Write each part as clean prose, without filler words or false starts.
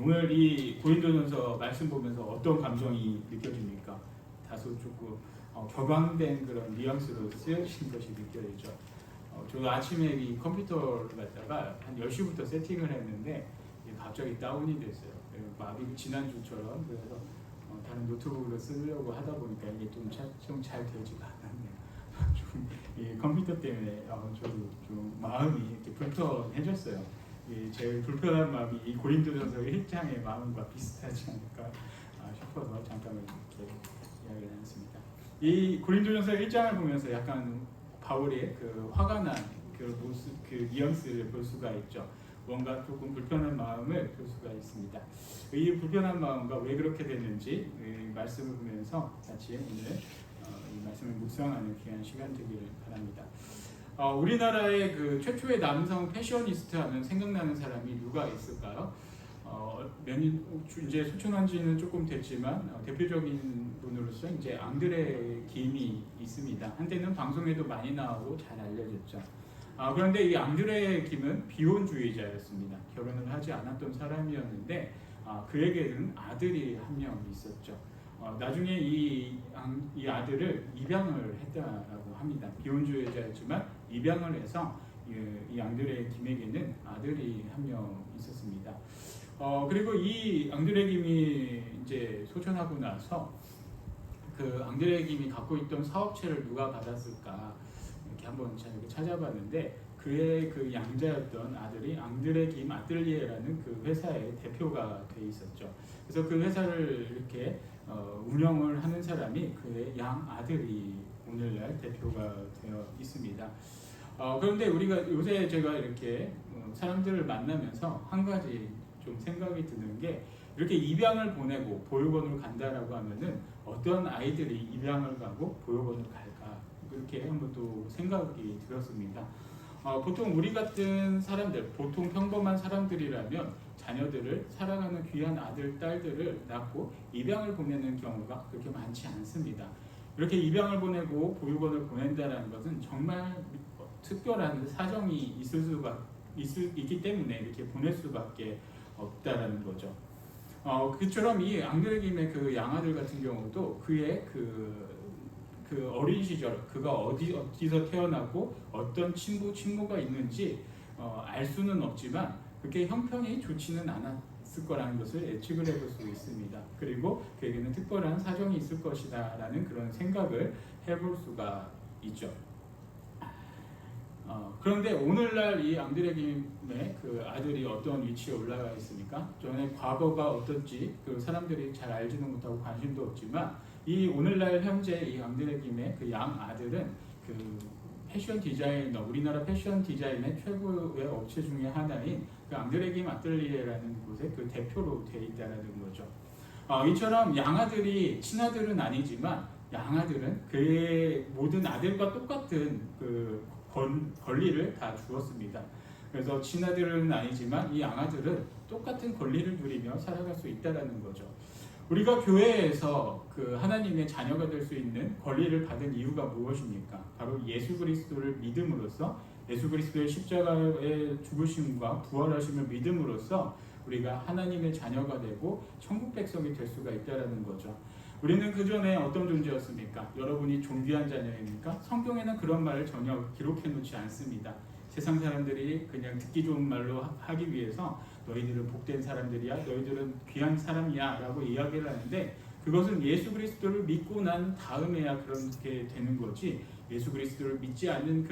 오늘 이 고린도전서 말씀 보면서 어떤 감정이 느껴집니까? 다소 조금 격앙된 그런 뉘앙스로 쓰여진 것이 느껴지죠. 저도 아침에 이 컴퓨터를 갖다가 한 10시부터 세팅을 했는데 갑자기 다운이 됐어요. 마비 지난주처럼. 그래서 다른 노트북으로 쓰려고 하다 보니까 이게 좀 잘 되지가 않았네요. 이 컴퓨터 때문에 저도 좀 마음이 이렇게 불편해졌어요. 제일 불편한 마음이 이 고린도전서 1장의 마음과 비슷하지 않을까 싶어서 잠깐 이렇게 이야기를 나눴습니다. 이 고린도전서 1장을 보면서 약간 바울의 그 화가 난 그 모습, 그 뉘앙스를 볼 수가 있죠. 뭔가 조금 불편한 마음을 볼 수가 있습니다. 이 불편한 마음과 왜 그렇게 됐는지 말씀을 보면서 같이 오늘 이 말씀을 묵상하는 귀한 시간 되기를 바랍니다. 우리나라의 그 최초의 남성 패셔니스트 하면 생각나는 사람이 누가 있을까요? 이제 소천한 지는 조금 됐지만 대표적인 분으로서 이제 앙드레 김이 있습니다. 한때는 방송에도 많이 나오고 잘 알려졌죠. 그런데 이 앙드레 김은 비혼주의자였습니다. 결혼을 하지 않았던 사람이었는데 그에게는 아들이 한 명 있었죠. 나중에 이 아들을 입양을 했다라고 합니다. 비혼주의자였지만 입양을 해서 이 앙드레 김에게는 아들이 한 명 있었습니다. 그리고 이 앙드레 김이 이제 소천하고 나서 그 앙드레 김이 갖고 있던 사업체를 누가 받았을까 이렇게 한번 찾아봤는데 그의 그 양자였던 아들이 앙드레 김 아뜰리에라는 그 회사의 대표가 돼 있었죠. 그래서 그 회사를 이렇게 운영을 하는 사람이 그의 양 아들이 오늘날 대표가 되어 있습니다. 그런데 우리가 요새 제가 이렇게 사람들을 만나면서 한 가지 좀 생각이 드는 게 이렇게 입양을 보내고 보육원을 간다라고 하면은 어떤 아이들이 입양을 가고 보육원을 갈까 그렇게 한번 또 생각이 들었습니다. 보통 우리 같은 사람들, 보통 평범한 사람들이라면 자녀들을 사랑하는 귀한 아들, 딸들을 낳고 입양을 보내는 경우가 그렇게 많지 않습니다. 이렇게 입양을 보내고 보육원을 보낸다는 것은 정말 특별한 사정이 있기 때문에 이렇게 보낼 수밖에 없다라는 거죠. 그처럼 이 앙드레 김의 그 양아들 같은 경우도 그의 그 어린 시절 그가 어디서 태어나고 어떤 친모가 있는지 알 수는 없지만 그렇게 형편이 좋지는 않았을 거라는 것을 예측을 해볼 수 있습니다. 그리고 그에게는 특별한 사정이 있을 것이다라는 그런 생각을 해볼 수가 있죠. 그런데 오늘날 이 앙드레 김의 그 아들이 어떤 위치에 올라가 있습니까? 전에 과거가 어떤지 그 사람들이 잘 알지는 못하고 관심도 없지만 이 오늘날 현재 이 앙드레 김의 그 양 아들은 그 패션 디자이너, 우리나라 패션 디자인의 최고의 업체 중에 하나인 그 앙드레 김 아뜰리에라는 곳의 그 대표로 되어 있다는 거죠. 이처럼 양아들이 친아들은 아니지만 양아들은 그의 모든 아들과 똑같은 그 권리를 다 주었습니다. 그래서 친아들은 아니지만 이 양아들은 똑같은 권리를 누리며 살아갈 수 있다는 거죠. 우리가 교회에서 그 하나님의 자녀가 될 수 있는 권리를 받은 이유가 무엇입니까? 바로 예수 그리스도를 믿음으로써 예수 그리스도의 십자가의 죽으심과 부활하심을 믿음으로써 우리가 하나님의 자녀가 되고 천국 백성이 될 수가 있다는 거죠. 우리는 그 전에 어떤 존재였습니까? 여러분이 존귀한 자녀입니까? 성경에는 그런 말을 전혀 기록해 놓지 않습니다. 세상 사람들이 그냥 듣기 좋은 말로 하기 위해서 너희들은 복된 사람들이야, 너희들은 귀한 사람이야 라고 이야기를 하는데 그것은 예수 그리스도를 믿고 난 다음에야 그렇게 되는 거지 예수 그리스도를 믿지 않는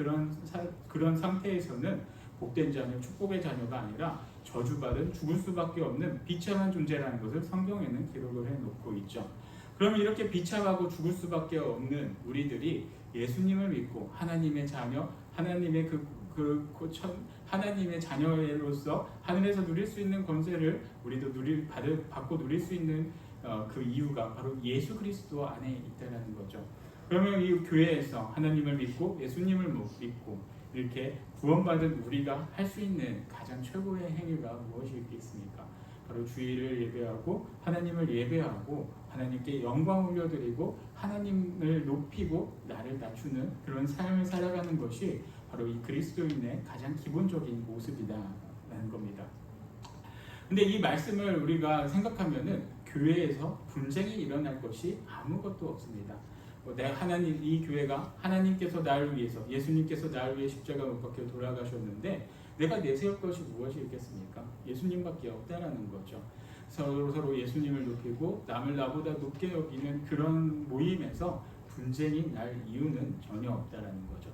그런 상태에서는 복된 자녀, 축복의 자녀가 아니라 저주받은 죽을 수밖에 없는 비참한 존재라는 것을 성경에는 기록을 해놓고 있죠. 그러면 이렇게 비참하고 죽을 수밖에 없는 우리들이 예수님을 믿고 하나님의 자녀, 하나님의 하나님의 자녀로서 하늘에서 누릴 수 있는 권세를 우리도 받고 누릴 수 있는 그 이유가 바로 예수 그리스도 안에 있다는 거죠. 그러면 이 교회에서 하나님을 믿고 예수님을 믿고 이렇게 구원받은 우리가 할 수 있는 가장 최고의 행위가 무엇이 있겠습니까? 바로 주일을 예배하고 하나님을 예배하고 하나님께 영광 올려드리고 하나님을 높이고 나를 낮추는 그런 삶을 살아가는 것이 바로 이 그리스도인의 가장 기본적인 모습이다라는 겁니다. 근데 이 말씀을 우리가 생각하면은 교회에서 분쟁이 일어날 것이 아무것도 없습니다. 하나님, 이 교회가 하나님께서 나를 위해서, 예수님께서 나를 위해 십자가 못 박혀 돌아가셨는데 내가 내세울 것이 무엇이 있겠습니까? 예수님밖에 없다라는 거죠. 서로 예수님을 높이고 남을 나보다 높게 여기는 그런 모임에서 분쟁이 날 이유는 전혀 없다라는 거죠.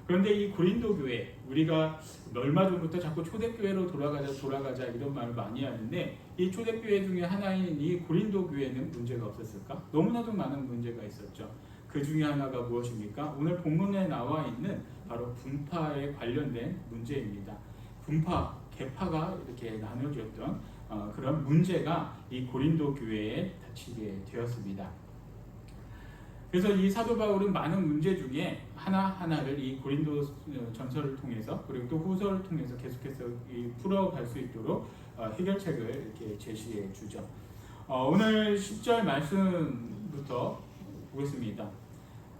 그런데 이 고린도 교회, 우리가 얼마 전부터 자꾸 초대교회로 돌아가자 이런 말을 많이 하는데, 이 초대교회 중에 하나인 이 고린도 교회는 문제가 없었을까? 너무나도 많은 문제가 있었죠. 그 중에 하나가 무엇입니까? 오늘 본문에 나와 있는 바로 분파에 관련된 문제입니다. 분파, 계파가 이렇게 나눠졌던 그런 문제가 이 고린도 교회에 닥치게 되었습니다. 그래서 이 사도 바울은 많은 문제 중에 하나하나를 이 고린도 전서를 통해서 그리고 또 후서를 통해서 계속해서 풀어갈 수 있도록 해결책을 이렇게 제시해 주죠. 오늘 10절 말씀부터 보겠습니다.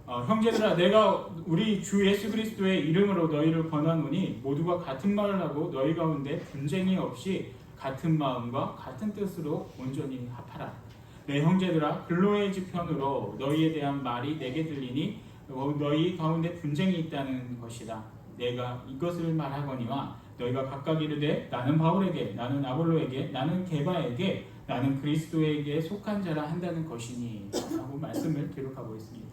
형제들아, 내가 우리 주 예수 그리스도의 이름으로 너희를 권하노니 모두가 같은 말을 하고 너희 가운데 분쟁이 없이 같은 마음과 같은 뜻으로 온전히 합하라. 내 형제들아, 근로의 지편으로 너희에 대한 말이 내게 들리니 너희 가운데 분쟁이 있다는 것이다. 내가 이것을 말하거니와 너희가 각각 이르되 나는 바울에게, 나는 아볼로에게, 나는 게바에게, 나는 그리스도에게 속한 자라 한다는 것이니 라고 말씀을 기록하고 있습니다.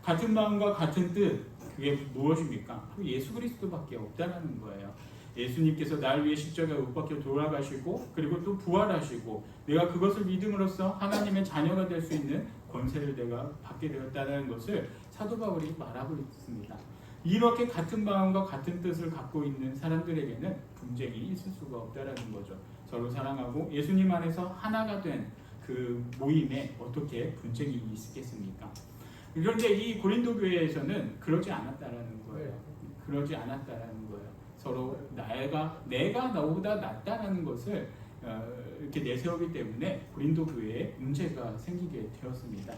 같은 마음과 같은 뜻, 그게 무엇입니까? 예수 그리스도밖에 없다는 거예요. 예수님께서 나를 위해 십자가에 못 박혀 돌아가시고 그리고 또 부활하시고 내가 그것을 믿음으로써 하나님의 자녀가 될 수 있는 권세를 내가 받게 되었다는 것을 사도 바울이 말하고 있습니다. 이렇게 같은 마음과 같은 뜻을 갖고 있는 사람들에게는 분쟁이 있을 수가 없다는 거죠. 서로 사랑하고 예수님 안에서 하나가 된 그 모임에 어떻게 분쟁이 있겠습니까? 그런데 이 고린도 교회에서는 그러지 않았다라는 거예요. 그러지 않았다라는 거예요. 서로 내가 너보다 낫다라는 것을 이렇게 내세우기 때문에 고린도 교회에 문제가 생기게 되었습니다.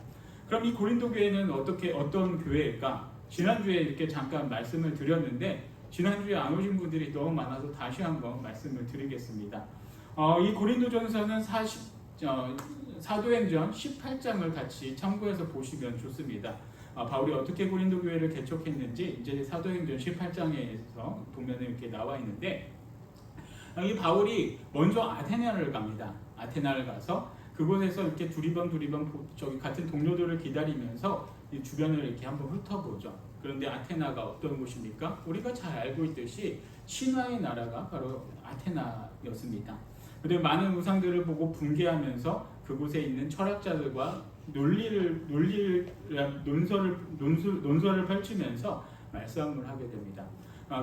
그럼 이 고린도 교회는 어떤 교회일까? 지난주에 이렇게 잠깐 말씀을 드렸는데 지난주에 안 오신 분들이 너무 많아서 다시 한번 말씀을 드리겠습니다. 이 고린도전서는 사도행전 18장을 같이 참고해서 보시면 좋습니다. 바울이 어떻게 고린도 교회를 개척했는지 이제 사도행전 18장에서 보면 이렇게 나와 있는데, 이 바울이 먼저 아테네를 갑니다. 아테네를 가서 그곳에서 이렇게 두리번 저기 같은 동료들을 기다리면서 이 주변을 이렇게 한번 훑어보죠. 그런데 아테네가 어떤 곳입니까? 우리가 잘 알고 있듯이 신화의 나라가 바로 아테네였습니다. 그런데 많은 우상들을 보고 붕괴하면서 그곳에 있는 철학자들과 논설을 펼치면서 말싸움을 하게 됩니다.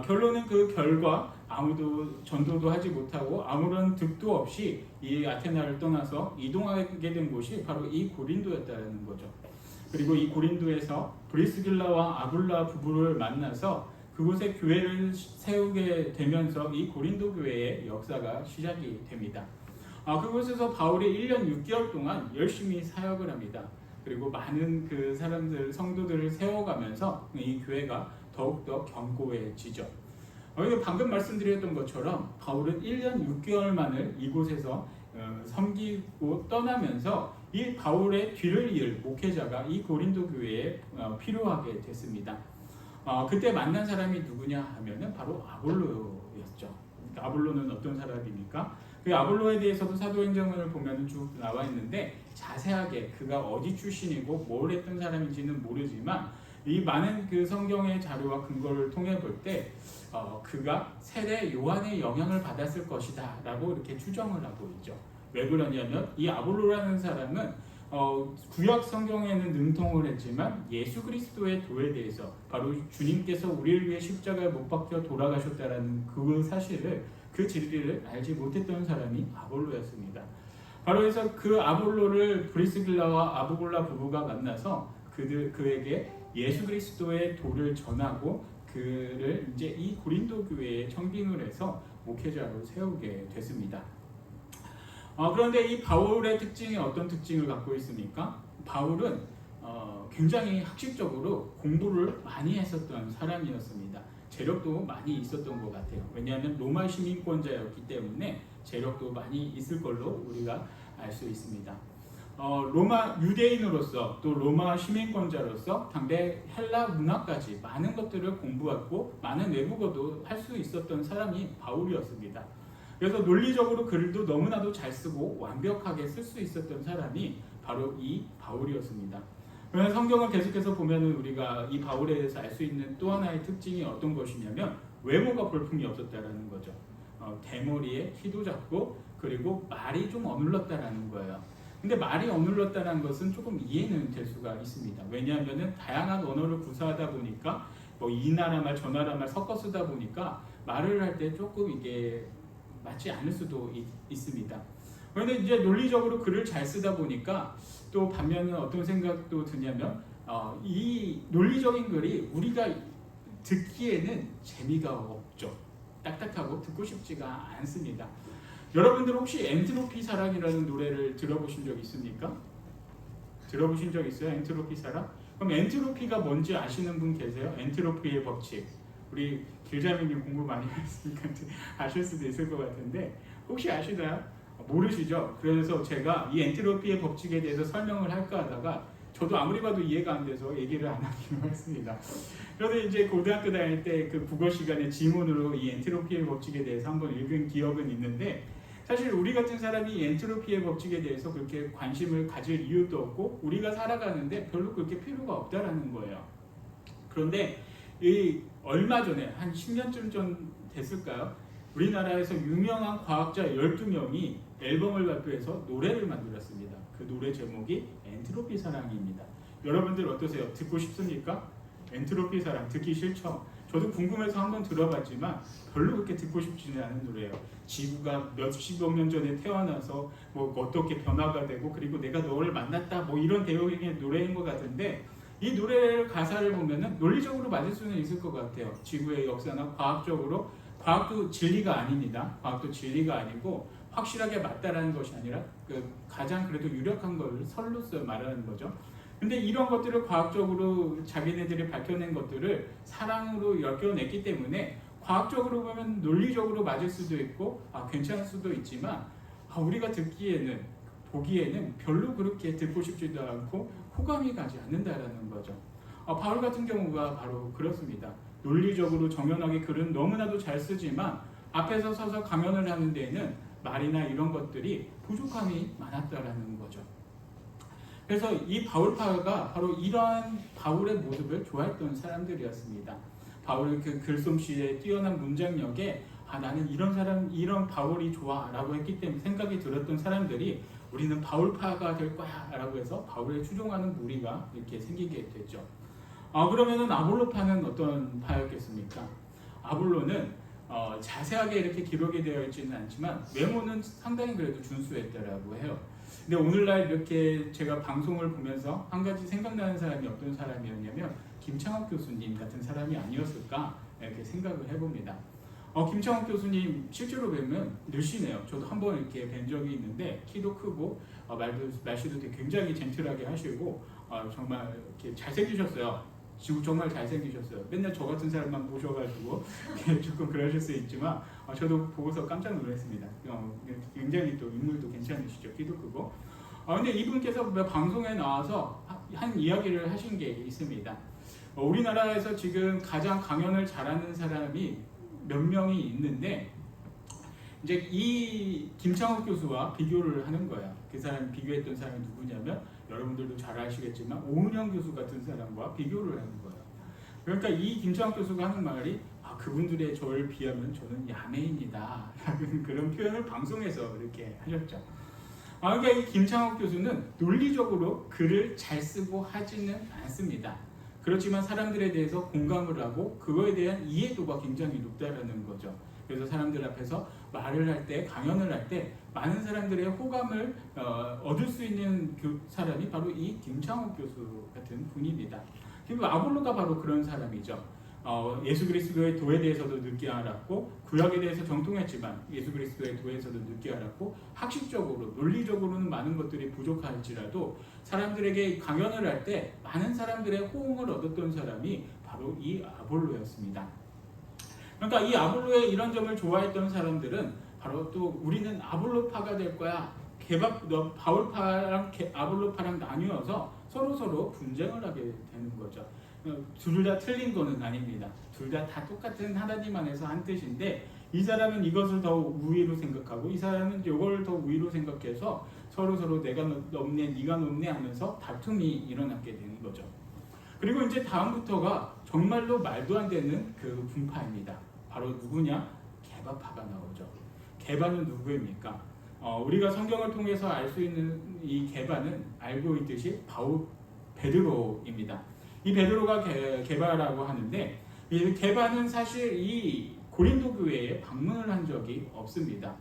결론은 그 결과 아무도 전도도 하지 못하고 아무런 득도 없이 이 아테나를 떠나서 이동하게 된 곳이 바로 이 고린도였다는 거죠. 그리고 이 고린도에서 브리스길라와 아굴라 부부를 만나서 그곳에 교회를 세우게 되면서 이 고린도 교회의 역사가 시작이 됩니다. 그곳에서 바울이 1년 6개월 동안 열심히 사역을 합니다. 그리고 많은 그 성도들을 세워가면서 이 교회가 더욱더 견고해지죠. 방금 말씀드렸던 것처럼 바울은 1년 6개월만을 이곳에서 섬기고 떠나면서 이 바울의 뒤를 이을 목회자가 이 고린도 교회에 필요하게 됐습니다. 그때 만난 사람이 누구냐 하면은 바로 아볼로였죠. 아볼로는 어떤 사람입니까? 그 아볼로에 대해서도 사도행전을 보면 쭉 나와 있는데 자세하게 그가 어디 출신이고 뭘 했던 사람인지는 모르지만 이 많은 그 성경의 자료와 근거를 통해 볼 때 그가 세례 요한의 영향을 받았을 것이다 라고 이렇게 추정을 하고 있죠. 왜 그러냐면 이 아볼로라는 사람은 구약 성경에는 능통을 했지만 예수 그리스도의 도에 대해서 바로 주님께서 우리를 위해 십자가에 못 박혀 돌아가셨다라는 그 사실을 그 진리를 알지 못했던 사람이 아볼로였습니다. 바로 그래서 그 아볼로를 브리스길라와 아부골라 부부가 만나서 그에게 예수 그리스도의 도를 전하고 그를 이제 이 고린도 교회에 청빙을 해서 목회자로 세우게 됐습니다. 그런데 이 바울의 특징이 어떤 특징을 갖고 있습니까? 바울은 굉장히 학식적으로 공부를 많이 했었던 사람이었습니다. 재력도 많이 있었던 것 같아요. 왜냐하면 로마 시민권자였기 때문에 재력도 많이 있을 걸로 우리가 알 수 있습니다. 로마 유대인으로서 또 로마 시민권자로서 당대 헬라 문화까지 많은 것들을 공부하고 많은 외국어도 할 수 있었던 사람이 바울이었습니다. 그래서 논리적으로 글도 너무나도 잘 쓰고 완벽하게 쓸 수 있었던 사람이 바로 이 바울이었습니다. 그러나 성경을 계속해서 보면은 우리가 이 바울에 대해서 알 수 있는 또 하나의 특징이 어떤 것이냐면 외모가 볼품이 없었다라는 거죠. 대머리에 키도 작고 그리고 말이 좀 어눌렀다라는 거예요. 근데 말이 어눌렀다는 것은 조금 이해는 될 수가 있습니다. 왜냐하면은 다양한 언어를 구사하다 보니까 뭐 이 나라 말 저 나라 말 섞어 쓰다 보니까 말을 할 때 조금 이게 맞지 않을 수도 있습니다. 그런데 이제 논리적으로 글을 잘 쓰다 보니까 또 반면에 어떤 생각도 드냐면 이 논리적인 글이 우리가 듣기에는 재미가 없죠. 딱딱하고 듣고 싶지가 않습니다. 여러분들 혹시 엔트로피 사랑이라는 노래를 들어보신 적 있습니까? 들어보신 적 있어요? 엔트로피 사랑? 그럼 엔트로피가 뭔지 아시는 분 계세요? 엔트로피의 법칙. 우리 길자매님 공부 많이 했으니까 아실 수도 있을 것 같은데 혹시 아시나요? 모르시죠? 그래서 제가 이 엔트로피의 법칙에 대해서 설명을 할까 하다가 저도 아무리 봐도 이해가 안 돼서 얘기를 안 하기로 했습니다. 그런데 이제 고등학교 다닐 때 그 국어 시간에 지문으로 이 엔트로피의 법칙에 대해서 한번 읽은 기억은 있는데 사실 우리 같은 사람이 이 엔트로피의 법칙에 대해서 그렇게 관심을 가질 이유도 없고 우리가 살아가는데 별로 그렇게 필요가 없다라는 거예요. 그런데 이 얼마 전에 한 10년쯤 전 됐을까요? 우리나라에서 유명한 과학자 12명이 앨범을 발표해서 노래를 만들었습니다. 그 노래 제목이 엔트로피 사랑입니다. 여러분들 어떠세요? 듣고 싶습니까? 엔트로피 사랑 듣기 싫죠? 저도 궁금해서 한번 들어봤지만 별로 그렇게 듣고 싶지는 않은 노래예요. 지구가 몇십억 년 전에 태어나서 뭐 어떻게 변화가 되고 그리고 내가 너를 만났다 뭐 이런 내용의 노래인 것 같은데 이 노래 가사를 보면은 논리적으로 맞을 수는 있을 것 같아요. 지구의 역사나 과학적으로 과학도 진리가 아닙니다. 과학도 진리가 아니고 확실하게 맞다라는 것이 아니라 그 가장 그래도 유력한 걸 설로서 말하는 거죠. 근데 이런 것들을 과학적으로 자기네들이 밝혀낸 것들을 사랑으로 엮여냈기 때문에 과학적으로 보면 논리적으로 맞을 수도 있고 괜찮을 수도 있지만 우리가 듣기에는 보기에는 별로 그렇게 듣고 싶지도 않고 호감이 가지 않는다라는 거죠. 바울 같은 경우가 바로 그렇습니다. 논리적으로 정연하게 글은 너무나도 잘 쓰지만 앞에서 서서 강연을 하는 데에는 말이나 이런 것들이 부족함이 많았다라는 거죠. 그래서 이 바울파가 바로 이러한 바울의 모습을 좋아했던 사람들이었습니다. 바울의 그 글솜씨에 뛰어난 문장력에 나는 이런 사람, 이런 바울이 좋아라고 했기 때문에 생각이 들었던 사람들이 우리는 바울파가 될 거야라고 해서 바울에 추종하는 무리가 이렇게 생기게 됐죠. 그러면은 아볼로파는 어떤 파였겠습니까? 아볼로는 자세하게 이렇게 기록이 되어 있지는 않지만 외모는 상당히 그래도 준수했다라고 해요. 근데 오늘날 이렇게 제가 방송을 보면서 한 가지 생각나는 사람이 어떤 사람이었냐면 김창욱 교수님 같은 사람이 아니었을까 이렇게 생각을 해봅니다. 김창욱 교수님 실제로 뵈면 늘씬해요. 저도 한번 이렇게 뵌 적이 있는데 키도 크고 말씨도 되게 굉장히 젠틀하게 하시고 정말 이렇게 잘생기셨어요. 지금 정말 잘생기셨어요. 맨날 저 같은 사람만 보셔가지고 조금 그러실 수 있지만 저도 보고서 깜짝 놀랐습니다. 굉장히 또 인물도 괜찮으시죠. 키도 크고. 근데 이분께서 방송에 나와서 한 이야기를 하신 게 있습니다. 우리나라에서 지금 가장 강연을 잘하는 사람이 몇 명이 있는데 이제 이 김창욱 교수와 비교를 하는 거야. 그 사람 비교했던 사람이 누구냐면 여러분들도 잘 아시겠지만 오은영 교수 같은 사람과 비교를 하는 거예요. 그러니까 이 김창욱 교수가 하는 말이 그분들의 저를 비하면 저는 야매입니다. 라는 그런 표현을 방송에서 이렇게 하셨죠. 그러니까 이 김창욱 교수는 논리적으로 글을 잘 쓰고 하지는 않습니다. 그렇지만 사람들에 대해서 공감을 하고 그거에 대한 이해도가 굉장히 높다라는 거죠. 그래서 사람들 앞에서 말을 할 때, 강연을 할 때 많은 사람들의 호감을 얻을 수 있는 사람이 바로 이 김창욱 교수 같은 분입니다. 그리고 아볼로가 바로 그런 사람이죠. 예수 그리스도의 도에 대해서도 늦게 알았고 구약에 대해서 정통했지만 예수 그리스도의 도에서도 늦게 알았고 학식적으로 논리적으로는 많은 것들이 부족할지라도 사람들에게 강연을 할 때 많은 사람들의 호응을 얻었던 사람이 바로 이 아볼로였습니다. 그러니까 이 아볼로의 이런 점을 좋아했던 사람들은 바로 또 우리는 아볼로파가 될 거야. 바울파랑 아볼로파랑 나뉘어서 서로 분쟁을 하게 되는 거죠. 둘 다 틀린 거는 아닙니다. 둘 다 똑같은 하나님 안에서 한 뜻인데 이 사람은 이것을 더 우위로 생각하고 이 사람은 이걸 더 우위로 생각해서 서로 내가 높네 네가 높네 하면서 다툼이 일어나게 되는 거죠. 그리고 이제 다음부터가 정말로 말도 안 되는 그 분파입니다. 바로 누구냐? 게바파가 나오죠. 게바는 누구입니까? 우리가 성경을 통해서 알 수 있는 이 게바는 알고 있듯이 베드로입니다. 이 베드로가 게바라고 하는데 이 게바는 사실 이 고린도 교회에 방문을 한 적이 없습니다.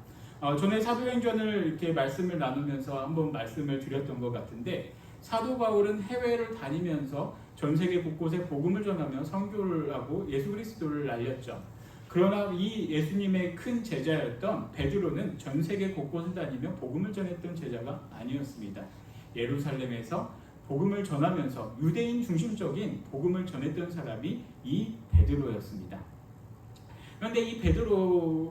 전에 사도행전을 이렇게 말씀을 나누면서 한번 말씀을 드렸던 것 같은데 사도 바울은 해외를 다니면서 전 세계 곳곳에 복음을 전하며 선교를 하고 예수 그리스도를 알렸죠. 그러나 이 예수님의 큰 제자였던 베드로는 전 세계 곳곳을 다니며 복음을 전했던 제자가 아니었습니다. 예루살렘에서 복음을 전하면서 유대인 중심적인 복음을 전했던 사람이 이 베드로였습니다. 그런데 이 베드로파,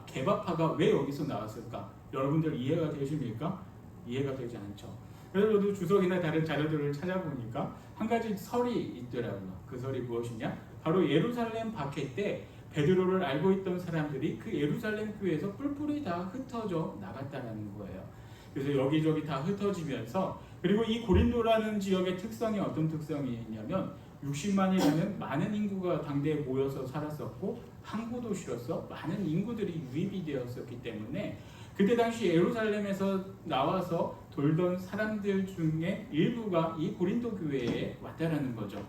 게바파가 왜 여기서 나왔을까? 여러분들 이해가 되십니까? 이해가 되지 않죠. 그래서 저도 주석이나 다른 자료들을 찾아보니까 한 가지 설이 있더라고요. 그 설이 무엇이냐? 바로 예루살렘 박해 때 베드로를 알고 있던 사람들이 그 예루살렘 교회에서 뿔뿔이 다 흩어져 나갔다는 거예요. 그래서 여기저기 다 흩어지면서 그리고 이 고린도라는 지역의 특성이 어떤 특성이 있냐면 60만이라는 많은 인구가 당대에 모여서 살았었고 항구 도시로서 많은 인구들이 유입이 되었었기 때문에 그때 당시 예루살렘에서 나와서 돌던 사람들 중에 일부가 이 고린도 교회에 왔다라는 거죠.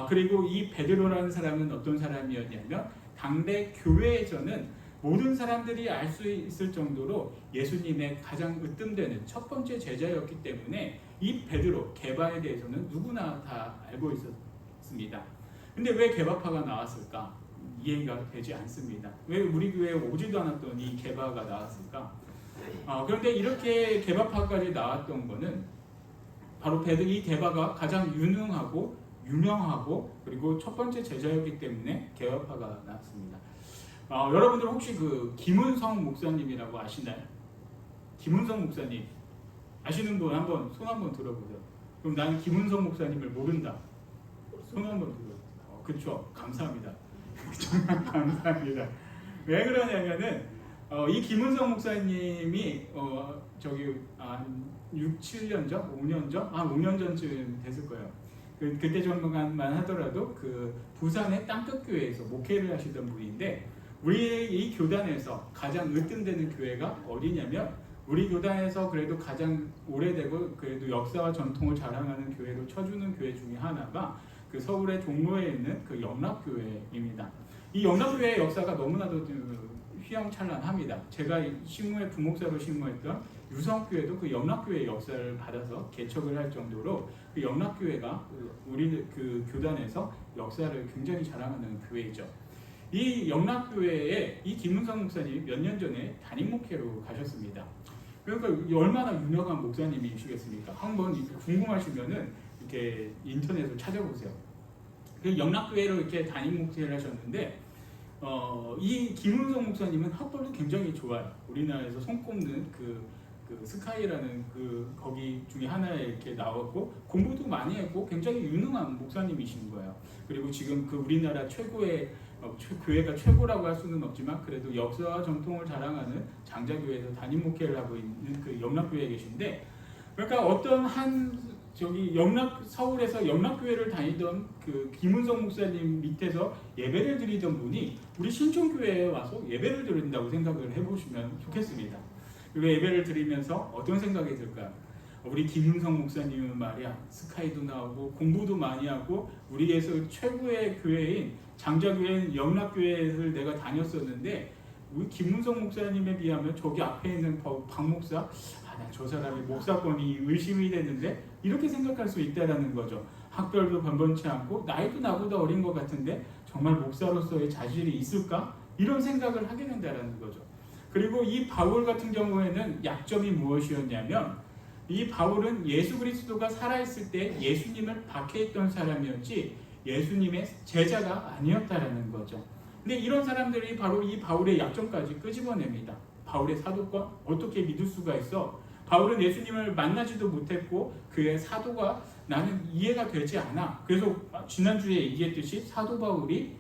그리고 이 베드로라는 사람은 어떤 사람이었냐면 당대 교회에서는 모든 사람들이 알 수 있을 정도로 예수님의 가장 으뜸되는 첫 번째 제자였기 때문에 이 베드로, 게바에 대해서는 누구나 다 알고 있었습니다. 근데 왜 게바파가 나왔을까? 이해가 되지 않습니다. 왜 우리 교회에 오지도 않았던 이 게바가 나왔을까? 그런데 이렇게 게바파까지 나왔던 거는 바로 이 게바가 가장 유명하고 그리고 첫 번째 제자였기 때문에 게바파가 나왔습니다. 여러분들 혹시 그 김은성 목사님이라고 아시나요? 김은성 목사님 아시는 분 한번 손 한번 들어보세요. 그럼 나는 김은성 목사님을 모른다. 손 한번 들어보세요. 그렇죠. 감사합니다. 정말 감사합니다. 왜 그러냐면은 이 김은성 목사님이 저기 한 6, 7년 전, 5년 전, 5년 전쯤 됐을 거예요. 그때 정도만 하더라도 그 부산의 땅끝교회에서 목회를 하시던 분인데 우리 이 교단에서 가장 으뜸되는 교회가 어디냐면 우리 교단에서 그래도 가장 오래되고 그래도 역사와 전통을 자랑하는 교회로 쳐주는 교회 중에 하나가 그 서울의 종로에 있는 그 영락교회입니다. 이 영락교회의 역사가 너무나도 휘황찬란합니다. 제가 신무회 부목사로 신무했던 유성교회도 그 영락교회의 역사를 받아서 개척을 할 정도로 그 영락교회가 우리 그 교단에서 역사를 굉장히 자랑하는 교회이죠. 이 영락교회에 이 김은성 목사님이 몇 년 전에 담임 목회로 가셨습니다. 그러니까 얼마나 유명한 목사님이시겠습니까? 한번 궁금하시면은 이렇게 인터넷으로 찾아보세요. 그 영락교회로 이렇게 담임 목회를 하셨는데 이 김은성 목사님은 학벌도 굉장히 좋아요. 우리나라에서 손꼽는 그 스카이라는 그 거기 중에 하나에 이렇게 나왔고 공부도 많이 했고 굉장히 유능한 목사님이신 거예요. 그리고 지금 그 우리나라 최고의 교회가 최고라고 할 수는 없지만 그래도 역사와 전통을 자랑하는 장자교회에서 담임 목회를 하고 있는 그 영락교회에 계신데 그러니까 어떤 서울에서 영락교회를 다니던 그 김은성 목사님 밑에서 예배를 드리던 분이 우리 신촌교회에 와서 예배를 드린다고 생각을 해보시면 좋겠습니다. 그리고 예배를 드리면서 어떤 생각이 들까요? 우리 김은성 목사님은 말이야 스카이도 나오고 공부도 많이 하고 우리에서 최고의 교회인 장자교회인 영락교회를 내가 다녔었는데 우리 김은성 목사님에 비하면 저기 앞에 있는 박 목사 나 저 사람이 목사권이 의심이 되는데 이렇게 생각할 수 있다라는 거죠. 학벌도 번번치 않고 나이도 나보다 어린 것 같은데 정말 목사로서의 자질이 있을까? 이런 생각을 하게 된다라는 거죠. 그리고 이 바울 같은 경우에는 약점이 무엇이었냐면 이 바울은 예수 그리스도가 살아있을 때 예수님을 박해했던 사람이었지 예수님의 제자가 아니었다라는 거죠. 근데 이런 사람들이 바로 이 바울의 약점까지 끄집어냅니다. 바울의 사도권 어떻게 믿을 수가 있어? 바울은 예수님을 만나지도 못했고 그의 사도가 나는 이해가 되지 않아. 그래서 지난주에 얘기했듯이 사도 바울이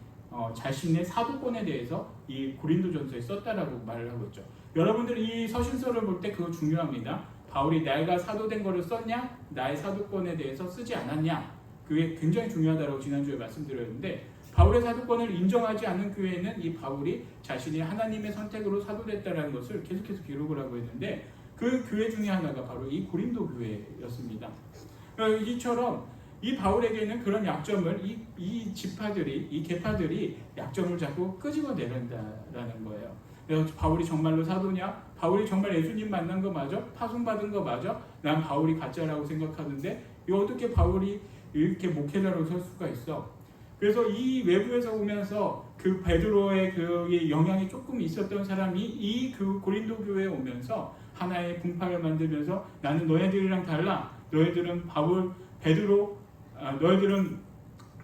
자신의 사도권에 대해서 이 고린도전서에 썼다라고 말을 하고 있죠. 여러분들이 이 서신서를 볼 때 그거 중요합니다. 바울이 내가 사도된 거를 썼냐? 나의 사도권에 대해서 쓰지 않았냐? 그게 굉장히 중요하다고 지난주에 말씀드렸는데 바울의 사도권을 인정하지 않는 교회는 이 바울이 자신이 하나님의 선택으로 사도됐다는 것을 계속해서 기록을 하고 있는데 그 교회 중에 하나가 바로 이 고린도 교회였습니다. 이처럼 이 바울에게는 그런 약점을 이 지파들이, 이 계파들이 약점을 자꾸 끄집어내는다라는 거예요. 그래서 바울이 정말로 사도냐? 바울이 정말 예수님 만난 거 맞아? 파송받은 거 맞아? 난 바울이 가짜라고 생각하는데 이거 어떻게 바울이 이렇게 목회자로 설 수가 있어? 그래서 이 외부에서 오면서 그 베드로의 그 영향이 조금 있었던 사람이 이 그 고린도 교회에 오면서 하나의 분파를 만들면서 나는 너희들이랑 달라. 너희들은 너희들은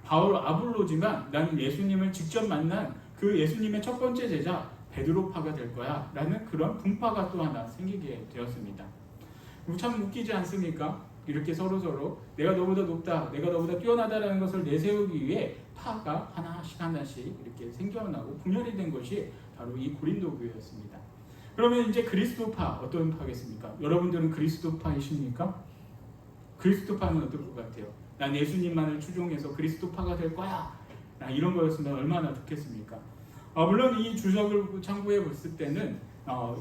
바울 아볼로지만 나는 예수님을 직접 만난 그 예수님의 첫 번째 제자 베드로파가 될 거야 라는 그런 분파가 또 하나 생기게 되었습니다. 참 웃기지 않습니까? 이렇게 서로 내가 너보다 높다, 내가 너보다 뛰어나다라는 것을 내세우기 위해 파가 하나씩 이렇게 생겨나고 분열이 된 것이 바로 이 고린도 교회였습니다. 그러면 이제 그리스도파 어떤 파겠습니까? 여러분들은 그리스도파이십니까? 그리스도파는 어떨 것 같아요? 난 예수님만을 추종해서 그리스도파가 될 거야. 이런 거였으면 얼마나 좋겠습니까? 물론 이 주석을 참고해 봤을 때는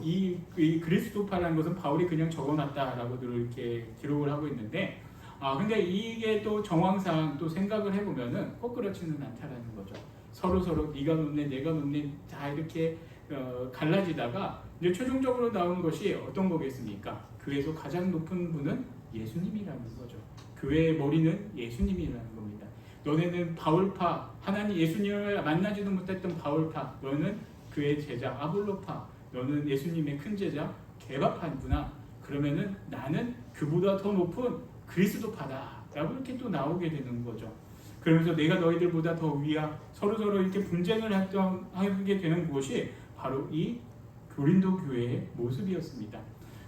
이 그리스도파라는 것은 바울이 그냥 적어놨다라고들 이렇게 기록을 하고 있는데 근데 이게 또 정황상 또 생각을 해보면은 꼭 그렇지는 않다라는 거죠. 서로 네가 높네 내가 높네 다 이렇게 갈라지다가 이제 최종적으로 나온 것이 어떤 거겠습니까? 교회에서 가장 높은 분은 예수님이라는 거죠. 교회의 머리는 예수님이라는 겁니다. 너네는 바울파, 하나님 예수님을 만나지도 못했던 바울파, 너는 그의 제자 아볼로파, 너는 예수님의 큰 제자 게바파구나. 그러면은 나는 그보다 더 높은 그리스도파다 라고 이렇게 또 나오게 되는 거죠. 그러면서 내가 너희들보다 더 위야 서로 이렇게 분쟁을 하게 되는 것이 바로 이 고린도 교회의 모습이었습니다.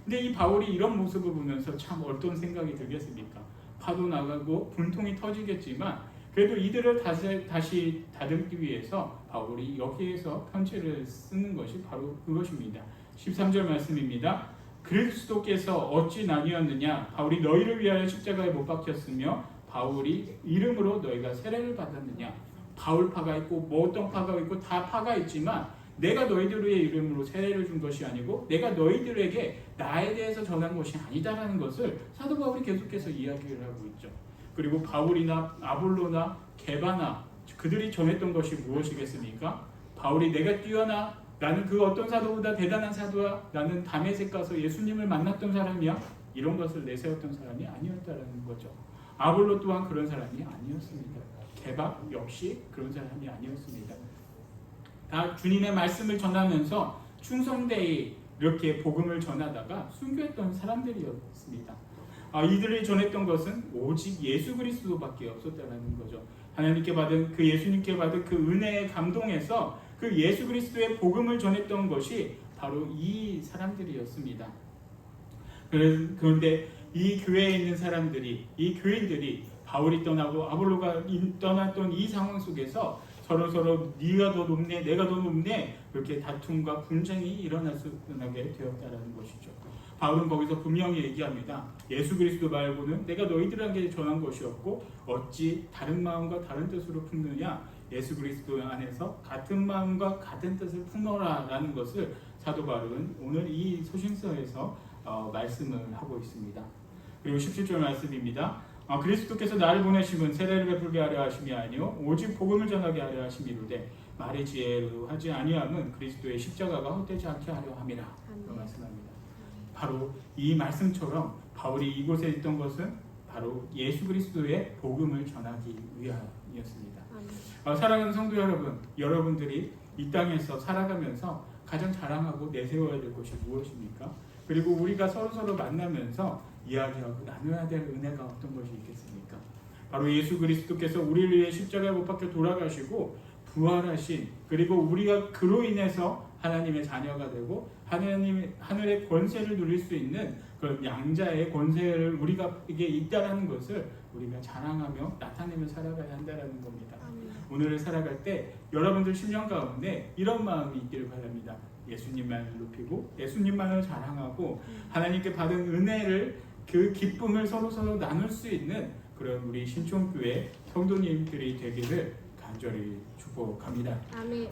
근데 이 바울이 이런 모습을 보면서 참 어떤 생각이 들겠습니까? 파도 나가고 분통이 터지겠지만 그래도 이들을 다시 다듬기 위해서 바울이 여기에서 편지를 쓰는 것이 바로 그것입니다. 13절 말씀입니다. 그리스도께서 어찌 나뉘었느냐? 바울이 너희를 위하여 십자가에 못 박혔으며 바울이 이름으로 너희가 세례를 받았느냐? 바울파가 있고 뭐 어떤 파가 있고 다 파가 있지만 내가 너희들의 이름으로 세례를 준 것이 아니고 내가 너희들에게 나에 대해서 전한 것이 아니다라는 것을 사도 바울이 계속해서 이야기를 하고 있죠. 그리고 바울이나 아볼로나 게바나 그들이 전했던 것이 무엇이겠습니까? 바울이 내가 뛰어나 나는 그 어떤 사도보다 대단한 사도야. 나는 다메섹 가서 예수님을 만났던 사람이야. 이런 것을 내세웠던 사람이 아니었다라는 거죠. 아볼로 또한 그런 사람이 아니었습니다. 게바 역시 그런 사람이 아니었습니다. 다 주님의 말씀을 전하면서 충성되이 이렇게 복음을 전하다가 순교했던 사람들이었습니다. 이들이 전했던 것은 오직 예수 그리스도밖에 없었다는 거죠. 하나님께 받은 그 예수님께 받은 그 은혜의 감동에서 그 예수 그리스도의 복음을 전했던 것이 바로 이 사람들이었습니다. 그런데 이 교회에 있는 사람들이, 이 교인들이 바울이 떠나고 아볼로가 떠났던 이 상황 속에서 서로 네가 더 높네, 내가 더 높네 그렇게 다툼과 분쟁이 일어나게 되었다는 것이죠. 바울은 거기서 분명히 얘기합니다. 예수 그리스도 말고는 내가 너희들에게 전한 것이었고 어찌 다른 마음과 다른 뜻으로 품느냐? 예수 그리스도 안에서 같은 마음과 같은 뜻을 품어라라는 것을 사도 바울은 오늘 이 소신서에서 말씀을 하고 있습니다. 그리고 17절 말씀입니다. 그리스도께서 나를 보내심은 세례를 베풀게 하려 하심이 아니요 오직 복음을 전하게 하려 하심이로되 말의 지혜로 하지 아니함은 그리스도의 십자가가 헛되지 않게 하려 함이라. 말씀합니다. 바로 이 말씀처럼 바울이 이곳에 있던 것은 바로 예수 그리스도의 복음을 전하기 위함이었습니다. 사랑하는 성도 여러분, 여러분들이 이 땅에서 살아가면서 가장 자랑하고 내세워야 될 것이 무엇입니까? 그리고 우리가 서로 만나면서 이야기하고 나눠야 될 은혜가 어떤 것이 있겠습니까? 바로 예수 그리스도께서 우리를 위해 십자가에 못 박혀 돌아가시고 부활하신, 그리고 우리가 그로 인해서 하나님의 자녀가 되고 하늘의 권세를 누릴 수 있는 그런 양자의 권세를 우리에게 있다라는 것을 우리가 자랑하며 나타내며 살아가야 한다라는 겁니다. 오늘을 살아갈 때 여러분들 심령 가운데 이런 마음이 있기를 바랍니다. 예수님만을 높이고 예수님만을 자랑하고 하나님께 받은 은혜를, 그 기쁨을 서로 나눌 수 있는 그런 우리 신촌교회 성도님들이 되기를 간절히 축복합니다. 아멘.